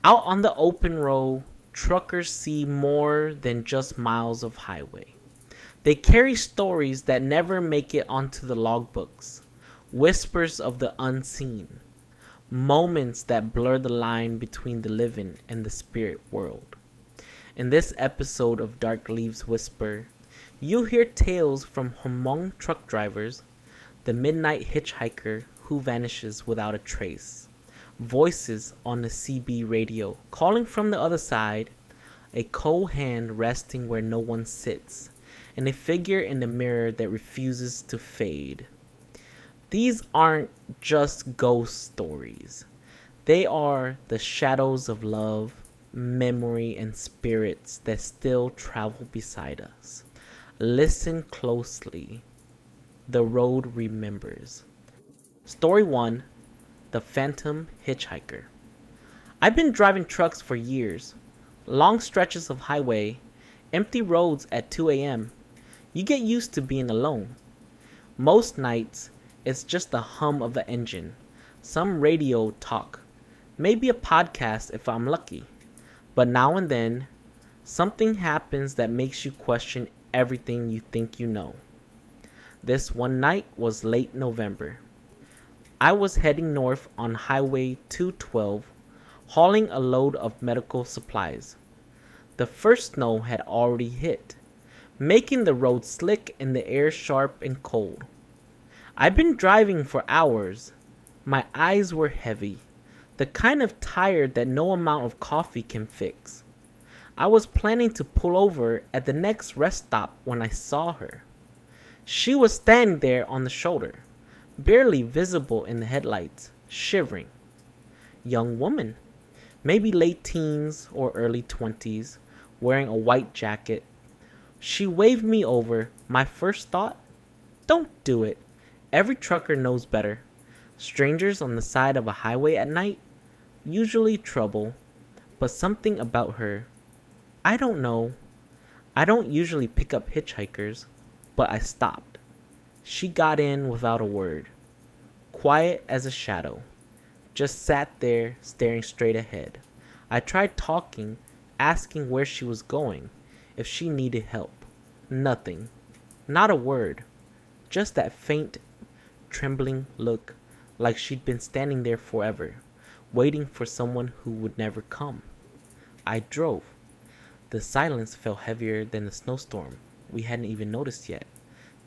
Out on the open road, truckers see more than just miles of highway. They carry stories that never make it onto the logbooks, whispers of the unseen, moments that blur the line between the living and the spirit world. In this episode of Dark Leaves Whisper, you'll hear tales from Hmong truck drivers, the midnight hitchhiker who vanishes without a trace, voices on the CB radio calling from the other side, a cold hand resting where no one sits, and a figure in the mirror that refuses to fade. These aren't just ghost stories. They are the shadows of love, memory, and spirits that still travel beside us. Listen closely. The road remembers. Story 1: The Phantom Hitchhiker. I've been driving trucks for years. Long stretches of highway, empty roads at 2 a.m. You get used to being alone. Most nights, it's just the hum of the engine, some radio talk, maybe a podcast if I'm lucky. But now and then, something happens that makes you question everything you think you know. This one night was late November. I was heading north on Highway 212, hauling a load of medical supplies. The first snow had already hit, making the road slick and the air sharp and cold. I'd been driving for hours. My eyes were heavy, the kind of tired that no amount of coffee can fix. I was planning to pull over at the next rest stop when I saw her. She was standing there on the shoulder, barely visible in the headlights, shivering. Young woman, maybe late teens or early 20s, wearing a white jacket. She waved me over. My first thought? Don't do it. Every trucker knows better. Strangers on the side of a highway at night? Usually trouble. But something about her. I don't know. I don't usually pick up hitchhikers, but I stopped. She got in without a word. Quiet as a shadow. Just sat there staring straight ahead. I tried talking, asking where she was going, if she needed help. Nothing. Not a word. Just that faint, trembling look, like she'd been standing there forever, waiting for someone who would never come. I drove. The silence felt heavier than the snowstorm we hadn't even noticed yet.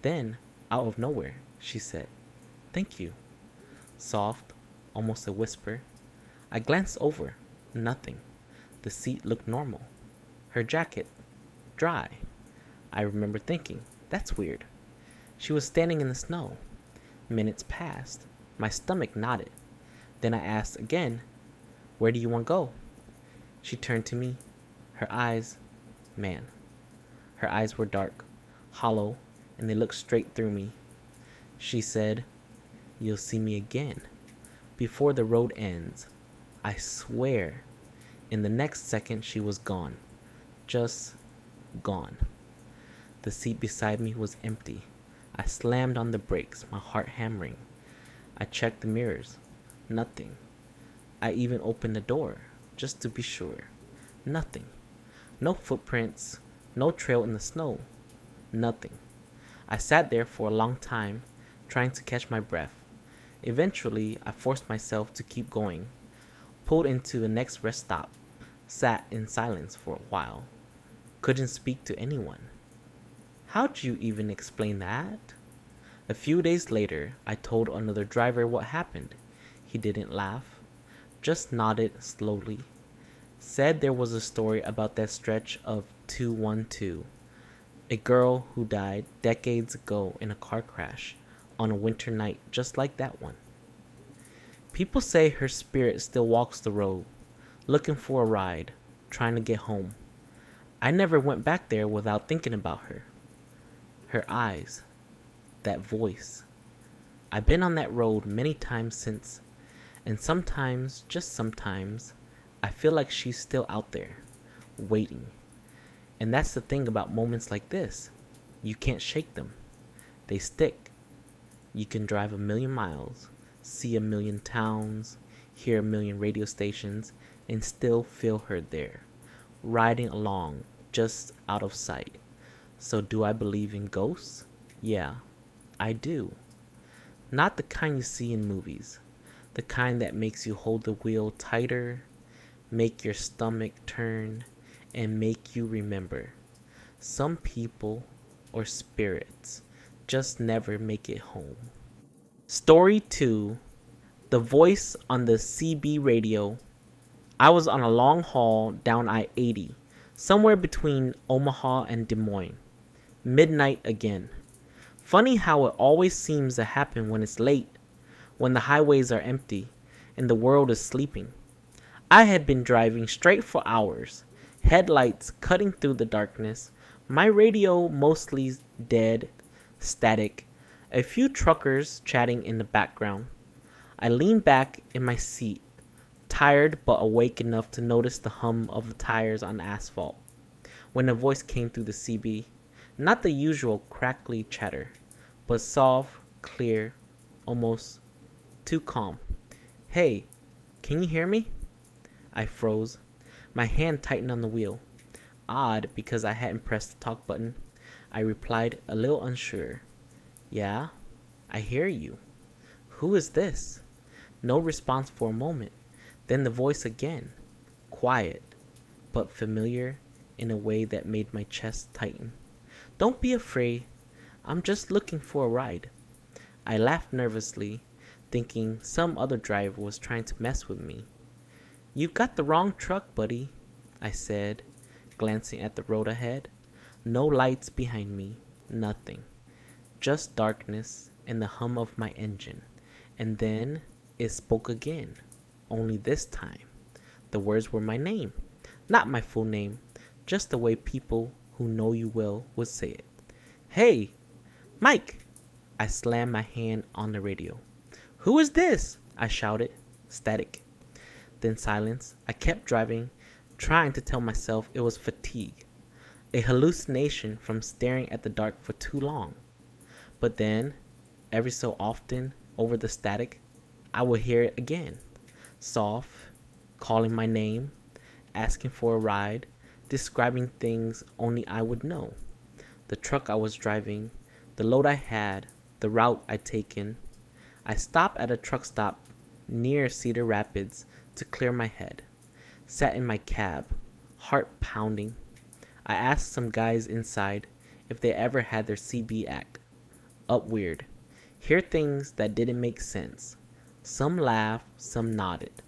Then, out of nowhere, she said, "Thank you." Soft, almost a whisper. I glanced over. Nothing. The seat looked normal. Her jacket, dry. I remember thinking, that's weird. She was standing in the snow. Minutes passed. My stomach knotted. Then I asked again, "Where do you want to go?" She turned to me. Her eyes, man. Her eyes were dark, hollow, and they looked straight through me. She said, "You'll see me again, before the road ends." I swear. In the next second, she was gone. Just gone. The seat beside me was empty. I slammed on the brakes, my heart hammering. I checked the mirrors. Nothing. I even opened the door, just to be sure. Nothing. No footprints, no trail in the snow. Nothing. I sat there for a long time, trying to catch my breath. Eventually, I forced myself to keep going, pulled into the next rest stop, sat in silence for a while. Couldn't speak to anyone. How'd you even explain that? A few days later, I told another driver what happened. He didn't laugh, just nodded slowly. Said there was a story about that stretch of 212. A girl who died decades ago in a car crash on a winter night just like that one. People say her spirit still walks the road, looking for a ride, trying to get home. I never went back there without thinking about her. Her eyes, that voice. I've been on that road many times since, and sometimes, just sometimes, I feel like she's still out there, waiting. And that's the thing about moments like this. You can't shake them. They stick. You can drive 1,000,000 miles, see 1,000,000 towns, hear 1,000,000 radio stations, and still feel her there, riding along, just out of sight. So do I believe in ghosts? Yeah, I do. Not the kind you see in movies. The kind that makes you hold the wheel tighter, make your stomach turn, and make you remember. Some people, or spirits, just never make it home. Story 2. The voice on the CB radio. I was on a long haul down I-80, somewhere between Omaha and Des Moines. Midnight again. Funny how it always seems to happen when it's late, when the highways are empty and the world is sleeping. I had been driving straight for hours, headlights cutting through the darkness, my radio mostly dead, static, a few truckers chatting in the background. I leaned back in my seat, tired but awake enough to notice the hum of the tires on the asphalt, when a voice came through the CB. Not the usual crackly chatter, but soft, clear, almost too calm. "Hey, can you hear me?" I froze. My hand tightened on the wheel. Odd, because I hadn't pressed the talk button. I replied, a little unsure. "Yeah, I hear you. Who is this?" No response for a moment. Then the voice again. Quiet, but familiar in a way that made my chest tighten. "Don't be afraid. I'm just looking for a ride." I laughed nervously, thinking some other driver was trying to mess with me. "You've got the wrong truck, buddy," I said, glancing at the road ahead. No lights behind me, nothing. Just darkness and the hum of my engine. And then it spoke again, only this time. The words were my name, not my full name, just the way people who know you well would say it. "Hey, Mike!" I slammed my hand on the radio. "Who is this?" I shouted, static. Then silence. I kept driving, trying to tell myself it was fatigue, a hallucination from staring at the dark for too long. But then, every so often, over the static, I would hear it again, soft, calling my name, asking for a ride, describing things only I would know. The truck I was driving, the load I had, the route I'd taken. I stopped at a truck stop near Cedar Rapids to clear my head. Sat in my cab, heart pounding. I asked some guys inside if they ever had their CB act up weird, hear things that didn't make sense. Some laughed, some nodded.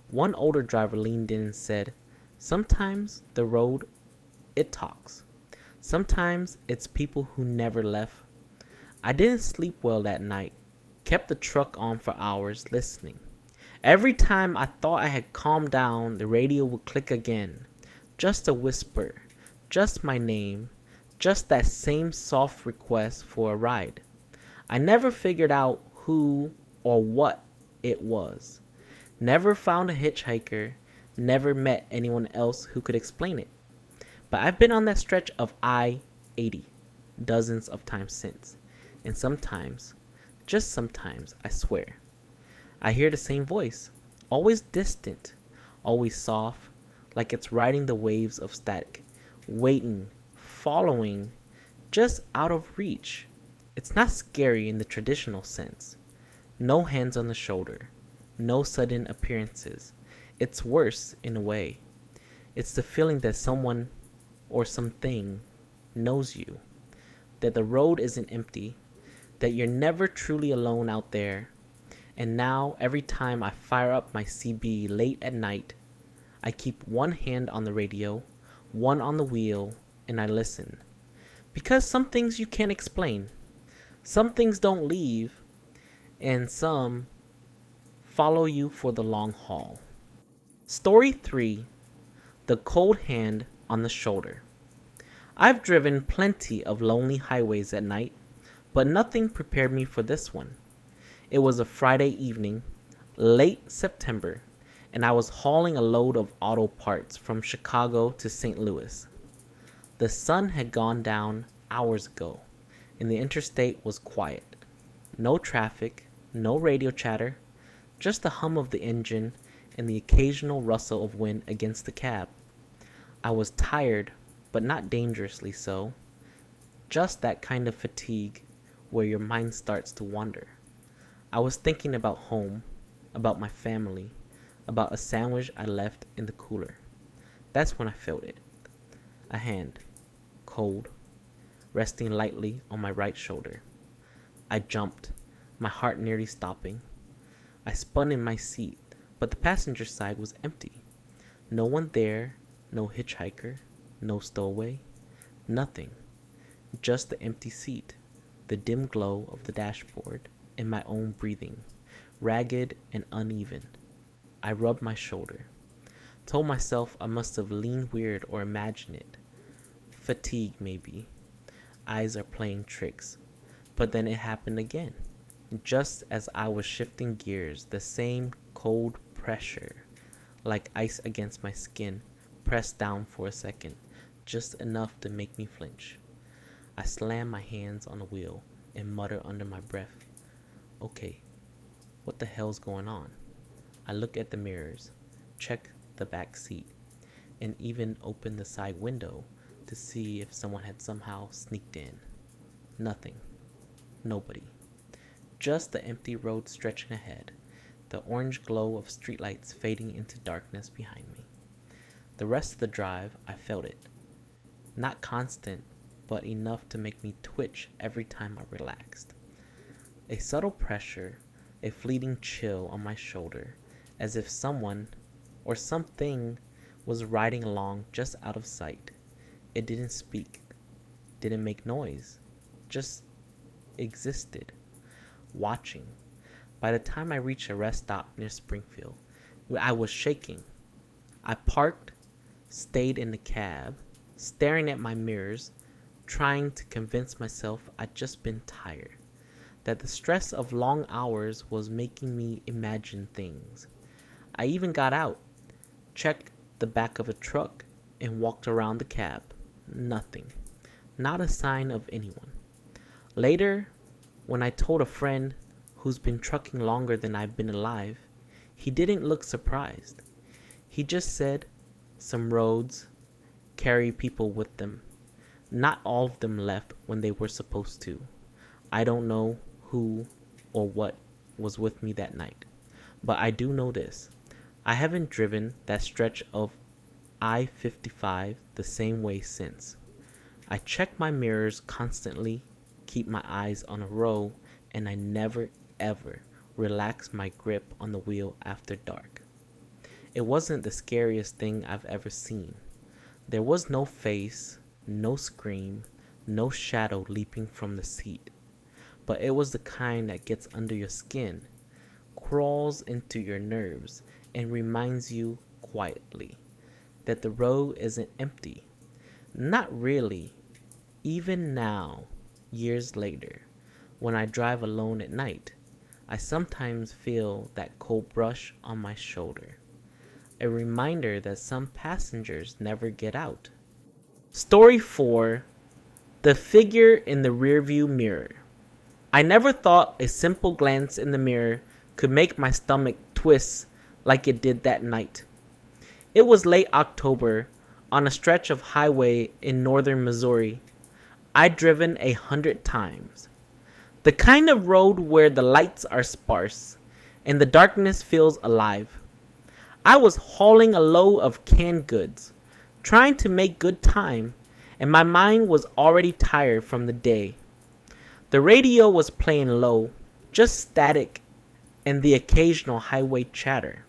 One older driver leaned in and said, "Sometimes the road, it talks. Sometimes it's people who never left." I didn't sleep well that night, kept the truck on for hours listening. Every time I thought I had calmed down, the radio would click again. Just a whisper, just my name, just that same soft request for a ride. I never figured out who or what it was. Never found a hitchhiker, never met anyone else who could explain it. But I've been on that stretch of I-80 dozens of times since. And sometimes, just sometimes, I swear, I hear the same voice, always distant, always soft, like it's riding the waves of static, waiting, following, just out of reach. It's not scary in the traditional sense. No hands on the shoulder, no sudden appearances. It's worse in a way. It's the feeling that someone or something knows you, that the road isn't empty, that you're never truly alone out there. And now, every time I fire up my CB late at night, I keep one hand on the radio, one on the wheel, and I listen. Because some things you can't explain. Some things don't leave, and some follow you for the long haul. Story 3. The Cold Hand on the Shoulder. I've driven plenty of lonely highways at night, but nothing prepared me for this one. It was a Friday evening, late September, and I was hauling a load of auto parts from Chicago to St. Louis. The sun had gone down hours ago, and the interstate was quiet. No traffic, no radio chatter, just the hum of the engine and the occasional rustle of wind against the cab. I was tired, but not dangerously so. Just that kind of fatigue where your mind starts to wander. I was thinking about home, about my family, about a sandwich I left in the cooler. That's when I felt it. A hand, cold, resting lightly on my right shoulder. I jumped, my heart nearly stopping. I spun in my seat, but the passenger side was empty. No one there, no hitchhiker, no stowaway, nothing. Just the empty seat, the dim glow of the dashboard, and my own breathing, ragged and uneven. I rubbed my shoulder, told myself I must have leaned weird or imagined it. Fatigue, maybe. Eyes are playing tricks. But then it happened again. Just as I was shifting gears, the same cold pressure, like ice against my skin, pressed down for a second, just enough to make me flinch. I slammed my hands on the wheel and muttered under my breath, "Okay, what the hell's going on?" I looked at the mirrors, checked the back seat, and even opened the side window to see if someone had somehow sneaked in. Nothing. Nobody. Just the empty road stretching ahead, the orange glow of streetlights fading into darkness behind me. The rest of the drive, I felt it. Not constant, but enough to make me twitch every time I relaxed. A subtle pressure, a fleeting chill on my shoulder, as if someone or something was riding along just out of sight. It didn't speak, didn't make noise, just existed, watching. By the time I reached a rest stop near Springfield, I was shaking. I parked, stayed in the cab, staring at my mirrors, trying to convince myself I'd just been tired, that the stress of long hours was making me imagine things. I even got out, checked the back of a truck, and walked around the cab. Nothing. Not a sign of anyone. Later, when I told a friend who's been trucking longer than I've been alive, he didn't look surprised. He just said, "Some roads carry people with them. Not all of them left when they were supposed to. I don't know who or what was with me that night. But I do know this. I haven't driven that stretch of I-55 the same way since. I check my mirrors constantly, keep my eyes on a road, and I never ever relax my grip on the wheel after dark." It wasn't the scariest thing I've ever seen. There was no face, no scream, no shadow leaping from the seat. But it was the kind that gets under your skin, crawls into your nerves, and reminds you quietly that the road isn't empty. Not really. Even now, years later, when I drive alone at night, I sometimes feel that cold brush on my shoulder. A reminder that some passengers never get out. Story 4. The Figure in the Rearview Mirror. I never thought a simple glance in the mirror could make my stomach twist like it did that night. It was late October on a stretch of highway in northern Missouri I'd driven 100 times. The kind of road where the lights are sparse and the darkness feels alive. I was hauling a load of canned goods, trying to make good time, and my mind was already tired from the day. The radio was playing low, just static and the occasional highway chatter.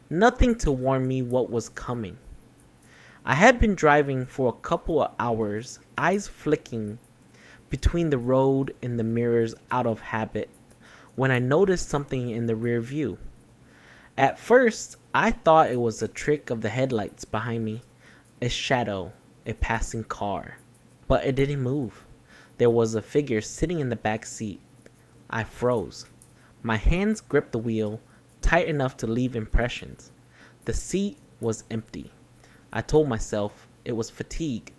Nothing to warn me what was coming. I had been driving for a couple of hours, eyes flicking between the road and the mirrors out of habit, when I noticed something in the rear view. At first, I thought it was a trick of the headlights behind me, a shadow, a passing car. But it didn't move. There was a figure sitting in the back seat. I froze. My hands gripped the wheel, tight enough to leave impressions. The seat was empty. I told myself it was fatigue.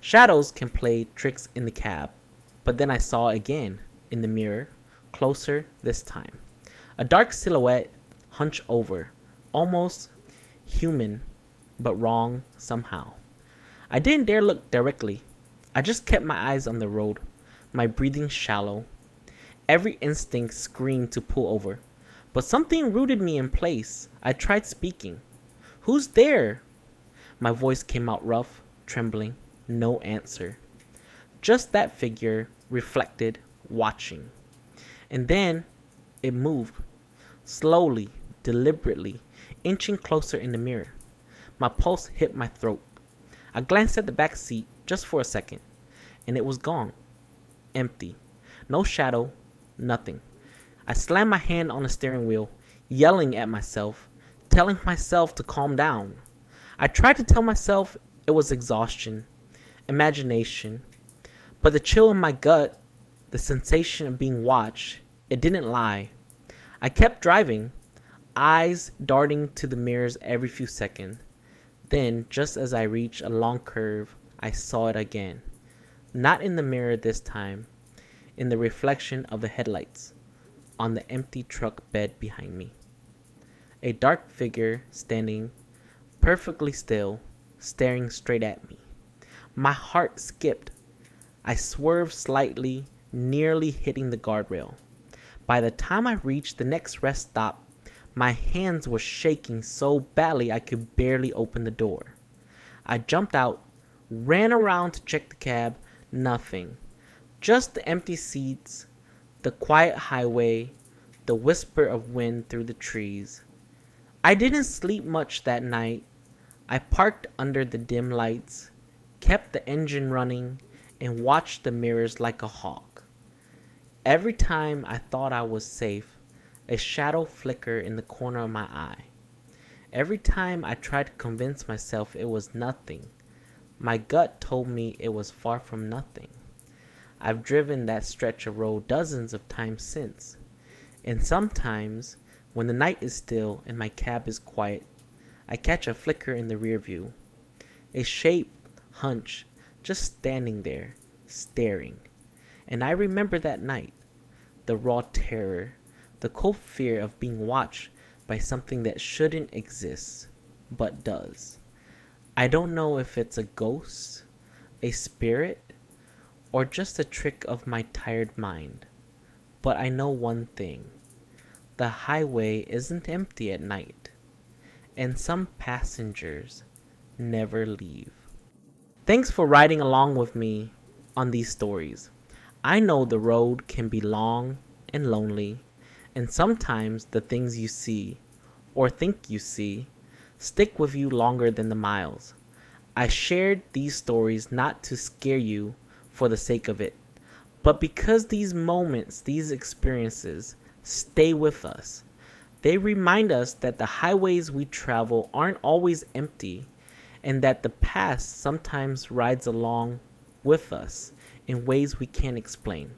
Shadows can play tricks in the cab. But then I saw again, in the mirror, closer this time. A dark silhouette hunched over, almost human, but wrong somehow. I didn't dare look directly. I just kept my eyes on the road, my breathing shallow. Every instinct screamed to pull over, but something rooted me in place. I tried speaking. "Who's there?" My voice came out rough, trembling. No answer. Just that figure, reflected, watching. And then it moved, slowly, deliberately, inching closer in the mirror. My pulse hit my throat. I glanced at the back seat just for a second, and it was gone. Empty. No shadow, nothing. I slammed my hand on the steering wheel, yelling at myself, telling myself to calm down. I tried to tell myself it was exhaustion, imagination, but the chill in my gut, the sensation of being watched, it didn't lie. I kept driving, eyes darting to the mirrors every few seconds. Then, just as I reached a long curve, I saw it again. Not in the mirror this time, in the reflection of the headlights, on the empty truck bed behind me. A dark figure standing perfectly still, staring straight at me. My heart skipped. I swerved slightly, nearly hitting the guardrail. By the time I reached the next rest stop, my hands were shaking so badly I could barely open the door. I jumped out, ran around to check the cab. Nothing. Just the empty seats, the quiet highway, the whisper of wind through the trees. I didn't sleep much that night. I parked under the dim lights, kept the engine running, and watched the mirrors like a hawk. Every time I thought I was safe, a shadow flickered in the corner of my eye. Every time I tried to convince myself it was nothing, my gut told me it was far from nothing. I've driven that stretch of road dozens of times since, and sometimes, when the night is still and my cab is quiet, I catch a flicker in the rear view. A shape, hunch, just standing there, staring. And I remember that night, the raw terror, the cold fear of being watched by something that shouldn't exist, but does. I don't know if it's a ghost, a spirit, or just a trick of my tired mind. But I know one thing. The highway isn't empty at night, and some passengers never leave. Thanks for riding along with me on these stories. I know the road can be long and lonely, and sometimes the things you see, or think you see, stick with you longer than the miles. I shared these stories not to scare you for the sake of it, but because these moments, these experiences, stay with us. They remind us that the highways we travel aren't always empty, and that the past sometimes rides along with us in ways we can't explain.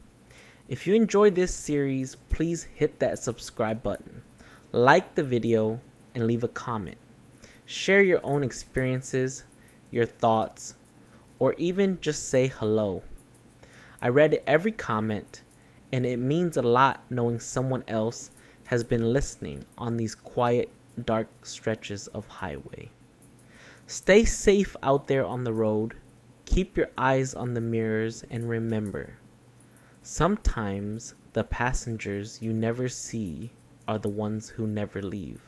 If you enjoyed this series, please hit that subscribe button, like the video, and leave a comment. Share your own experiences, your thoughts, or even just say hello. I read every comment, and it means a lot knowing someone else has been listening on these quiet, dark stretches of highway. Stay safe out there on the road. Keep your eyes on the mirrors, and remember, sometimes the passengers you never see are the ones who never leave.